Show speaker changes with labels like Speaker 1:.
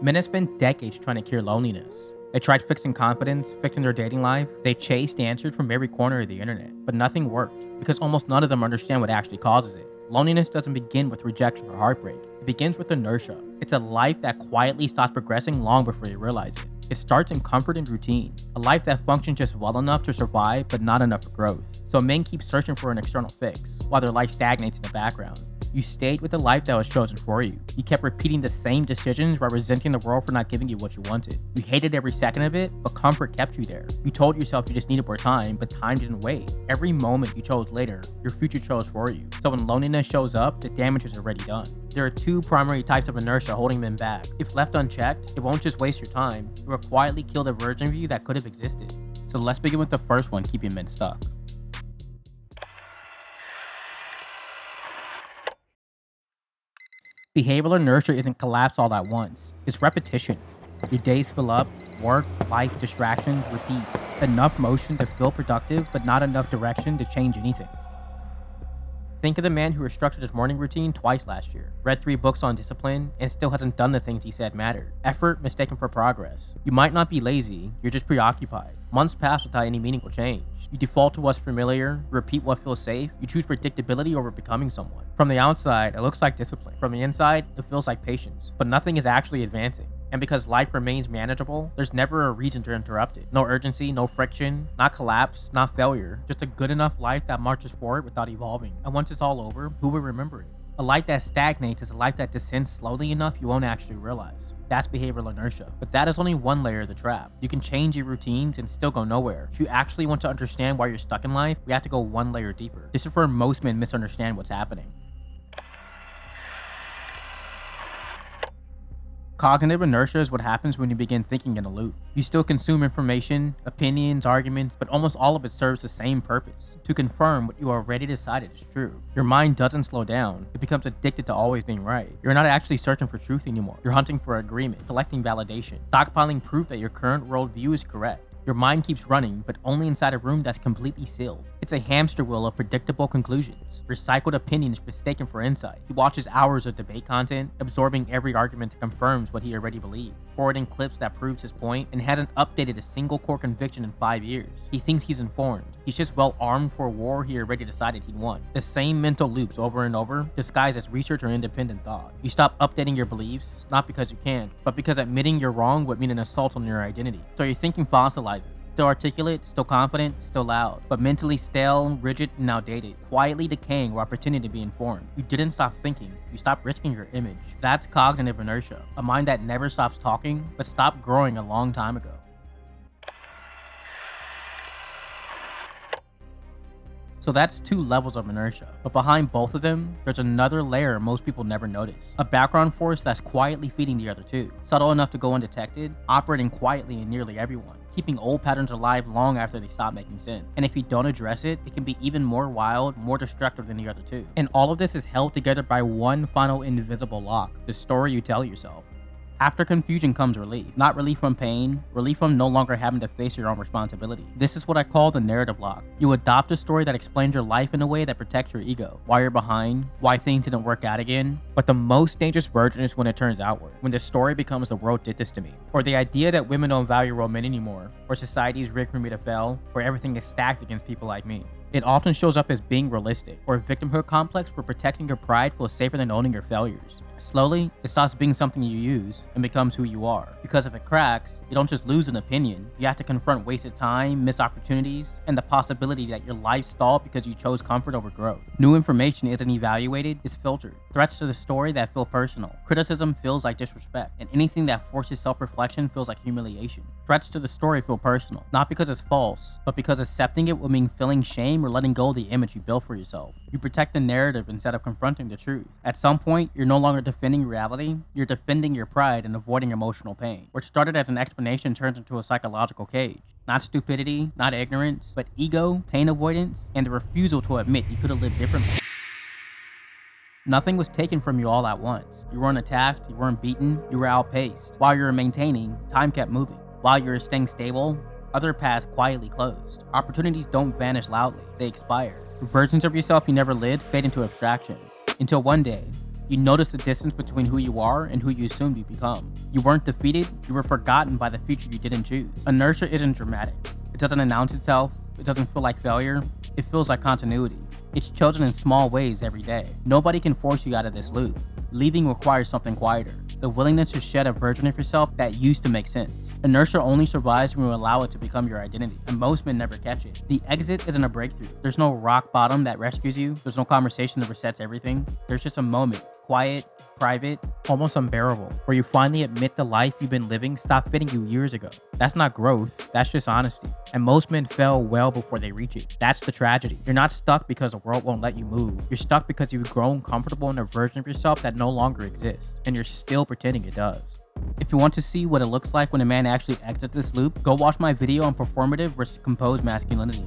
Speaker 1: Men have spent decades trying to cure loneliness. They tried fixing confidence, fixing their dating life. They chased answers from every corner of the internet, but nothing worked because almost none of them understand what actually causes it. Loneliness doesn't begin with rejection or heartbreak. It begins with inertia. It's a life that quietly stops progressing long before you realize it. It starts in comfort and routine, a life that functions just well enough to survive but not enough for growth. So men keep searching for an external fix, while their life stagnates in the background. You stayed with the life that was chosen for you. You kept repeating the same decisions while resenting the world for not giving you what you wanted. You hated every second of it, but comfort kept you there. You told yourself you just needed more time, but time didn't wait. Every moment you chose later, your future chose for you. So when loneliness shows up, the damage is already done. There are two primary types of inertia holding men back. If left unchecked, it won't just waste your time, it will quietly kill the version of you that could have existed. So let's begin with the first one keeping men stuck. Behavioral inertia isn't collapse all at once. It's repetition. Your days fill up, work, life, distractions, repeat. Enough motion to feel productive, but not enough direction to change anything. Think of the man who restructured his morning routine twice last year, read 3 books on discipline, and still hasn't done the things he said mattered. Effort mistaken for progress. You might not be lazy, you're just preoccupied. Months pass without any meaningful change. You default to what's familiar, repeat what feels safe, you choose predictability over becoming someone. From the outside, it looks like discipline. From the inside, it feels like patience. But nothing is actually advancing. And because life remains manageable, there's never a reason to interrupt it. No urgency, no friction, not collapse, not failure. Just a good enough life that marches forward without evolving. And once it's all over, who will remember it? A life that stagnates is a life that descends slowly enough you won't actually realize. That's behavioral inertia. But that is only one layer of the trap. You can change your routines and still go nowhere. If you actually want to understand why you're stuck in life, we have to go one layer deeper. This is where most men misunderstand what's happening. Cognitive inertia is what happens when you begin thinking in a loop. You still consume information, opinions, arguments, but almost all of it serves the same purpose: to confirm what you already decided is true. Your mind doesn't slow down, it becomes addicted to always being right. You're not actually searching for truth anymore. You're hunting for agreement, collecting validation, stockpiling proof that your current worldview is correct. Your mind keeps running, but only inside a room that's completely sealed. It's a hamster wheel of predictable conclusions, recycled opinions mistaken for insight. He watches hours of debate content, absorbing every argument that confirms what he already believed, forwarding clips that proves his point, and hasn't updated a single core conviction in 5 years. He thinks he's informed. He's just well armed for a war he already decided he'd won. The same mental loops over and over, disguised as research or independent thought. You stop updating your beliefs, not because you can't, but because admitting you're wrong would mean an assault on your identity. So your thinking fossilizes. Still articulate, still confident, still loud, but mentally stale, rigid, and outdated, quietly decaying while pretending to be informed. You didn't stop thinking, you stopped risking your image. That's cognitive inertia, a mind that never stops talking, but stopped growing a long time ago. So that's 2 levels of inertia, but behind both of them, there's another layer most people never notice. A background force that's quietly feeding the other 2. Subtle enough to go undetected, operating quietly in nearly everyone, keeping old patterns alive long after they stop making sense. And if you don't address it, it can be even more wild, more destructive than the other 2. And all of this is held together by one final invisible lock: the story you tell yourself. After confusion comes relief. Not relief from pain, relief from no longer having to face your own responsibility. This is what I call the narrative lock. You adopt a story that explains your life in a way that protects your ego. Why you're behind, why things didn't work out again. But the most dangerous version is when it turns outward. When the story becomes the world did this to me. Or the idea that women don't value real men anymore. Or society is rigged for me to fail. Or everything is stacked against people like me. It often shows up as being realistic, or a victimhood complex where protecting your pride feels safer than owning your failures. Slowly, it stops being something you use and becomes who you are. Because if it cracks, you don't just lose an opinion, you have to confront wasted time, missed opportunities, and the possibility that your life stalled because you chose comfort over growth. New information isn't evaluated, it's filtered. Threats to the story that feel personal. Criticism feels like disrespect, and anything that forces self-reflection feels like humiliation. Threats to the story feel personal, not because it's false, but because accepting it would mean feeling shame or letting go of the image you built for yourself. You protect the narrative instead of confronting the truth. At some point, you're no longer defending reality, you're defending your pride and avoiding emotional pain. What started as an explanation turns into a psychological cage. Not stupidity, not ignorance, but ego, pain avoidance, and the refusal to admit you could have lived differently. Nothing was taken from you all at once. You weren't attacked, you weren't beaten, you were outpaced. While you were maintaining, time kept moving. While you were staying stable, other paths quietly closed. Opportunities don't vanish loudly, they expire. Versions of yourself you never lived fade into abstraction. Until one day, You notice the distance between who you are and who you assumed you become. You weren't defeated, you were forgotten by the future you didn't choose. Inertia isn't dramatic. It doesn't announce itself, it doesn't feel like failure, it feels like continuity. It's chosen in small ways every day. Nobody can force you out of this loop. Leaving requires something quieter, the willingness to shed a version of yourself that used to make sense. Inertia only survives when you allow it to become your identity, and most men never catch it. The exit isn't a breakthrough. There's no rock bottom that rescues you. There's no conversation that resets everything. There's just a moment, quiet, private, almost unbearable, where you finally admit the life you've been living stopped fitting you years ago. That's not growth, that's just honesty. And most men fail well before they reach it. That's the tragedy. You're not stuck because the world won't let you move. You're stuck because you've grown comfortable in a version of yourself that no longer exists, and you're still pretending it does. If you want to see what it looks like when a man actually exits this loop, go watch my video on performative versus composed masculinity.